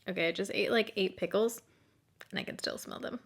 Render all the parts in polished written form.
Okay, I just ate like 8 pickles and I can still smell them.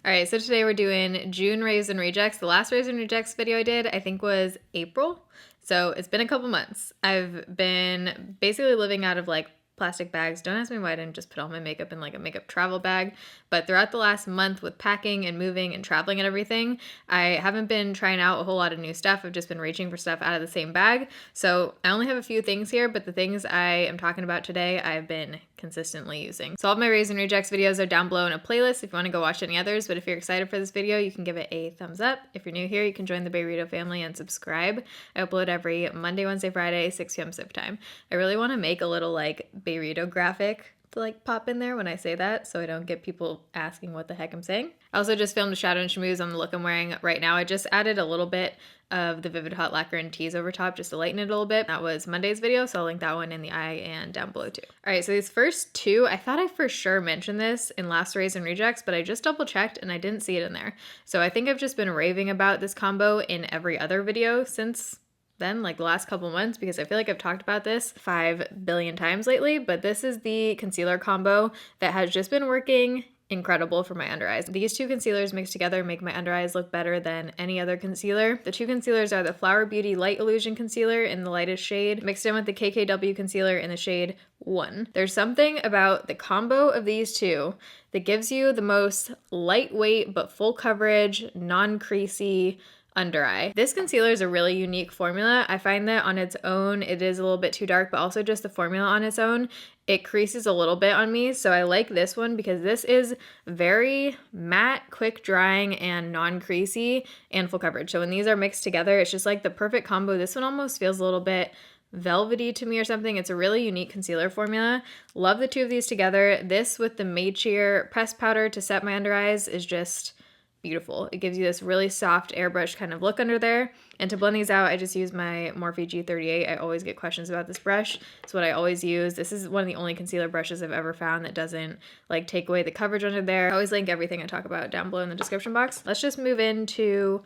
Alright, so today we're doing June Raves and Rejects. The last Raves and Rejects video I did, I think, was April. So it's been a couple months. I've been basically living out of like plastic bags. Don't ask me why I didn't just put all my makeup in like a makeup travel bag. But throughout the last month with packing and moving and traveling and everything, I haven't been trying out a whole lot of new stuff. I've just been reaching for stuff out of the same bag. So I only have a few things here, but the things I am talking about today, I've been consistently using. So all of my Raves and Rejects videos are down below in a playlist if you want to go watch any others. But if you're excited for this video, you can give it a thumbs up. If you're new here, you can join the Burrito family and subscribe. I upload every Monday, Wednesday, Friday, 6 p.m. Pacific time. I really want to make a little like Burrito graphic to like pop in there when I say that, so I don't get people asking what the heck I'm saying. I also just filmed a shadow and schmooze on the look I'm wearing right now. I just added a little bit of the Vivid Hot Lacquer and Tease over top just to lighten it a little bit. That was Monday's video, so I'll link that one in the eye and down below too. All right, so these first two, I thought I for sure mentioned this in last Raves and Rejects, but I just double checked and I didn't see it in there. So I think I've just been raving about this combo in every other video since then, like the last couple months, because I feel like I've talked about this 5 billion times lately. But this is the concealer combo that has just been working incredible for my under eyes. These two concealers mixed together make my under eyes look better than any other concealer. The two concealers are the Flower Beauty Light Illusion Concealer in the lightest shade, mixed in with the KKW Concealer in the shade 1. There's something about the combo of these two that gives you the most lightweight but full coverage, non-creasy under eye. This concealer is a really unique formula. I find that on its own, it is a little bit too dark, but also just the formula on its own, it creases a little bit on me. So I like this one because this is very matte, quick drying, and non-creasy and full coverage. So when these are mixed together, it's just like the perfect combo. This one almost feels a little bit velvety to me or something. It's a really unique concealer formula. Love the two of these together. This with the Maycheer pressed powder to set my under eyes is just beautiful. It gives you this really soft airbrush kind of look under there. And to blend these out, I just use my Morphe G38. I always get questions about this brush. It's what I always use. This is one of the only concealer brushes I've ever found that doesn't like take away the coverage under there. I always link everything I talk about down below in the description box. Let's just move into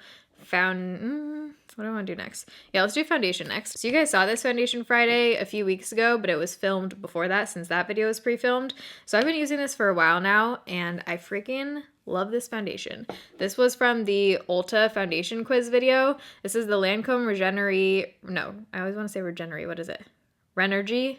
what do I want to do next? Yeah, let's do foundation next. So you guys saw this foundation Friday a few weeks ago, but it was filmed before that since that video was pre-filmed. So I've been using this for a while now and I freaking love this foundation. This was from the Ulta foundation quiz video. This is the Lancome I always want to say Regenerate. What is it? Renergy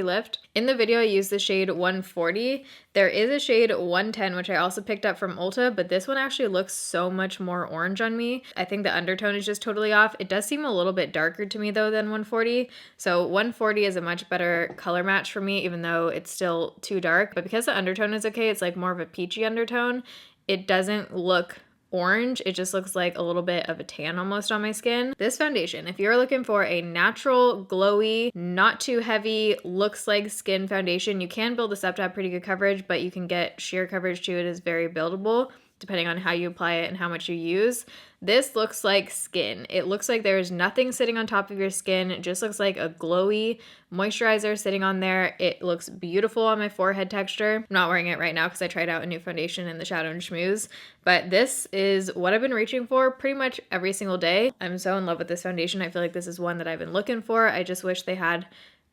Lift. In the video, I used the shade 140. There is a shade 110, which I also picked up from Ulta, but this one actually looks so much more orange on me. I think the undertone is just totally off. It does seem a little bit darker to me though than 140. So 140 is a much better color match for me, even though it's still too dark. But because the undertone is okay, it's like more of a peachy undertone. It doesn't look orange. It just looks like a little bit of a tan almost on my skin. This foundation, if you're looking for a natural, glowy, not too heavy, looks like skin foundation, you can build this up to have pretty good coverage, but you can get sheer coverage too. It is very buildable depending on how you apply it and how much you use. This looks like skin. It looks like there's nothing sitting on top of your skin. It just looks like a glowy moisturizer sitting on there. It looks beautiful on my forehead texture. I'm not wearing it right now because I tried out a new foundation in the Shadow and Schmooze, but this is what I've been reaching for pretty much every single day. I'm so in love with this foundation. I feel like this is one that I've been looking for. I just wish they had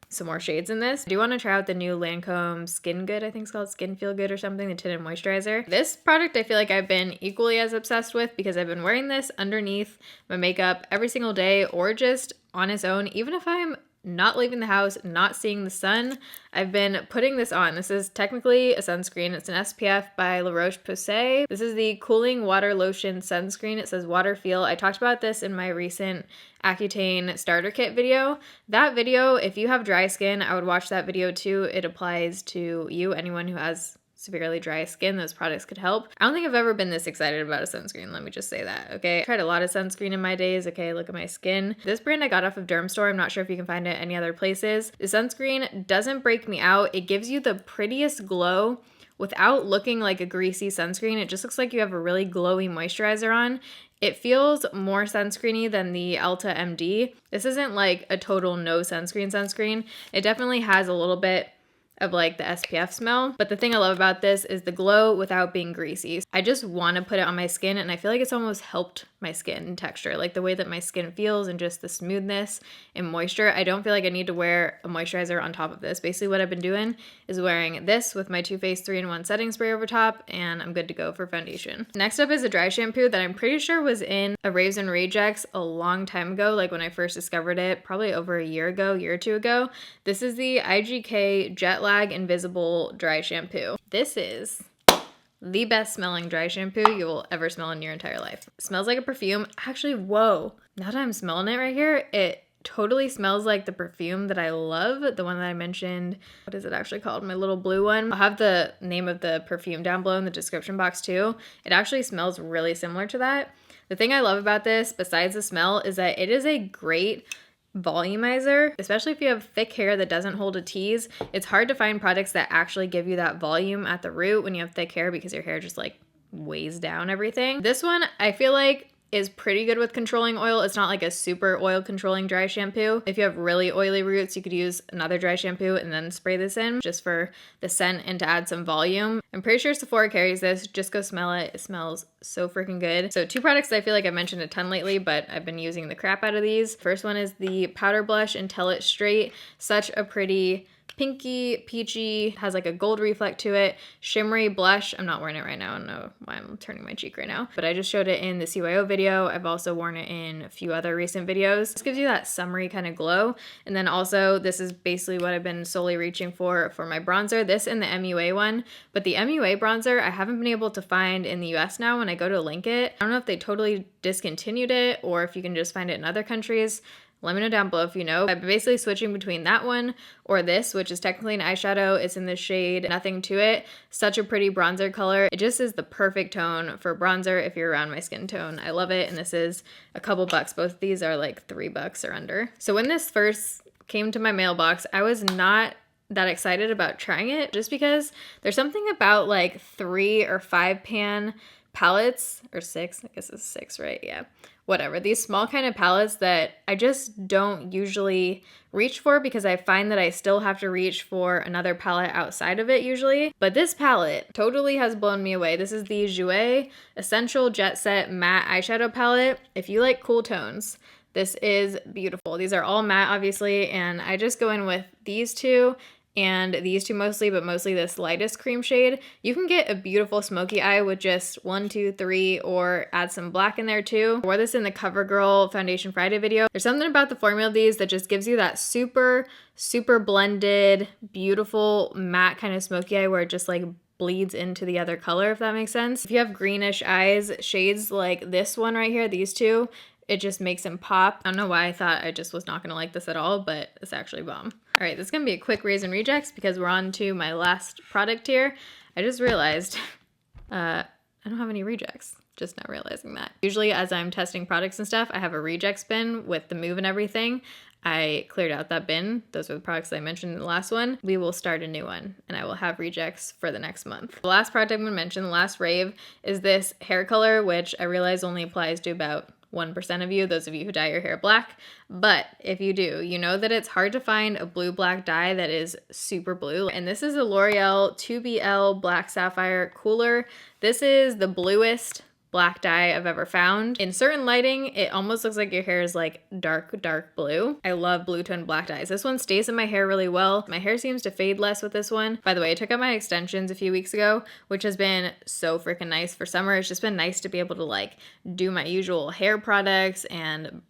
some more shades in this. I do want to try out the new Lancome Skin Good, I think it's called Skin Feel Good or something, the tinted moisturizer. This product I feel like I've been equally as obsessed with because I've been wearing this underneath my makeup every single day or just on its own. Even if I'm not leaving the house, not seeing the sun, I've been putting this on. This is technically a sunscreen. It's an SPF by La Roche-Posay. This is the Cooling Water Lotion Sunscreen. It says Water Feel. I talked about this in my recent Accutane starter kit video. That video, if you have dry skin, I would watch that video too. It applies to you, anyone who has severely dry skin. Those products could help. I don't think I've ever been this excited about a sunscreen. Let me just say that, okay? I tried a lot of sunscreen in my days. Okay, look at my skin. This brand I got off of Dermstore. I'm not sure if you can find it any other places. The sunscreen doesn't break me out. It gives you the prettiest glow without looking like a greasy sunscreen. It just looks like you have a really glowy moisturizer on. It feels more sunscreeny than the Elta MD. This isn't like a total no sunscreen. It definitely has a little bit of like the SPF smell. But the thing I love about this is the glow without being greasy. I just want to put it on my skin, and I feel like it's almost helped my skin and texture, like the way that my skin feels and just the smoothness and moisture. I don't feel like I need to wear a moisturizer on top of this. Basically what I've been doing is wearing this with my Too Faced 3-in-1 setting spray over top, and I'm good to go for foundation. Next up is a dry shampoo that I'm pretty sure was in a RAVES and RAGEX a long time ago, like when I first discovered it, probably over a year or two ago. This is the IGK Jet Lag Invisible Dry Shampoo. This is the best smelling dry shampoo you will ever smell in your entire life. It smells like a perfume. Actually, whoa, now that I'm smelling it right here, it totally smells like the perfume that I love, the one that I mentioned. What is it actually called? My little blue one. I'll have the name of the perfume down below in the description box too. It actually smells really similar to that. The thing I love about this, besides the smell, is that it is a great volumizer, especially if you have thick hair that doesn't hold a tease. It's hard to find products that actually give you that volume at the root when you have thick hair, because your hair just like weighs down everything. This one I feel like is pretty good with controlling oil. It's not like a super oil controlling dry shampoo. If you have really oily roots, you could use another dry shampoo and then spray this in just for the scent and to add some volume. I'm pretty sure Sephora carries this. Just go smell it. It smells so freaking good. So two products that I feel like I've mentioned a ton lately, but I've been using the crap out of these. First one is the powder blush in Tell It Straight. Such a pretty pinky, peachy, has like a gold reflect to it, shimmery blush. I'm not wearing it right now. I don't know why I'm turning my cheek right now, but I just showed it in the CYO video. I've also worn it in a few other recent videos. This gives you that summery kind of glow. And then also this is basically what I've been solely reaching for my bronzer, this and the MUA one. But the MUA bronzer I haven't been able to find in the US now when I go to link it. I don't know if they totally discontinued it or if you can just find it in other countries. Let me know down below if you know. I'm basically switching between that one or this, which is technically an eyeshadow. It's in the shade Nothing to It. Such a pretty bronzer color. It just is the perfect tone for bronzer if you're around my skin tone. I love it, and this is a couple bucks. Both of these are like $3 or under. So when this first came to my mailbox, I was not that excited about trying it just because there's something about like 3 or 5 pan palettes, or 6, I guess it's 6, right? Yeah. Whatever, these small kind of palettes that I just don't usually reach for because I find that I still have to reach for another palette outside of it usually. But this palette totally has blown me away. This is the Jouer Essential Jet Set Matte Eyeshadow Palette. If you like cool tones, this is beautiful. These are all matte obviously, and I just go in with these two and these two mostly, but mostly this lightest cream shade. You can get a beautiful smoky eye with just 1, 2, 3, or add some black in there too. I wore this in the CoverGirl Foundation Friday video. There's something about the formula of these that just gives you that super, super blended, beautiful matte kind of smoky eye where it just like bleeds into the other color, if that makes sense. If you have greenish eyes, shades like this one right here, these two, it just makes them pop. I don't know why I thought I just was not gonna like this at all, but it's actually bomb. All right, this is gonna be a quick raise and rejects because we're on to my last product here. I just realized I don't have any rejects. Just now realizing that. Usually as I'm testing products and stuff, I have a rejects bin with the move and everything. I cleared out that bin. Those are the products that I mentioned in the last one. We will start a new one and I will have rejects for the next month. The last product I'm gonna mention, the last rave, is this hair color, which I realize only applies to about 1% of you, those of you who dye your hair black. But if you do, you know that it's hard to find a blue-black dye that is super blue. And this is a L'Oreal 2BL Black Sapphire Cooler. This is the bluest black dye I've ever found. In certain lighting, it almost looks like your hair is like dark, dark blue. I love blue tone black dyes. This one stays in my hair really well. My hair seems to fade less with this one. By the way, I took out my extensions a few weeks ago, which has been so freaking nice for summer. It's just been nice to be able to like do my usual hair products and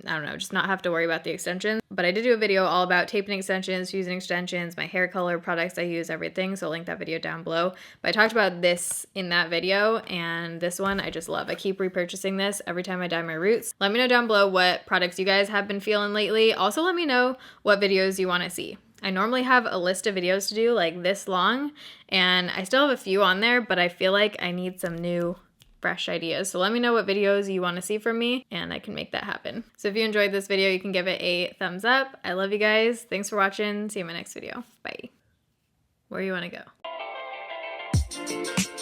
I don't know, just not have to worry about the extensions. But I did do a video all about taping extensions, using extensions, my hair color, products I use, everything. So I'll link that video down below. But I talked about this in that video, and this one I just love. I keep repurchasing this every time I dye my roots. Let me know down below what products you guys have been feeling lately. Also let me know what videos you want to see. I normally have a list of videos to do like this long, and I still have a few on there, but I feel like I need some new fresh ideas. So let me know what videos you want to see from me and I can make that happen. So if you enjoyed this video, you can give it a thumbs up. I love you guys. Thanks for watching. See you in my next video. Bye. Where you want to go?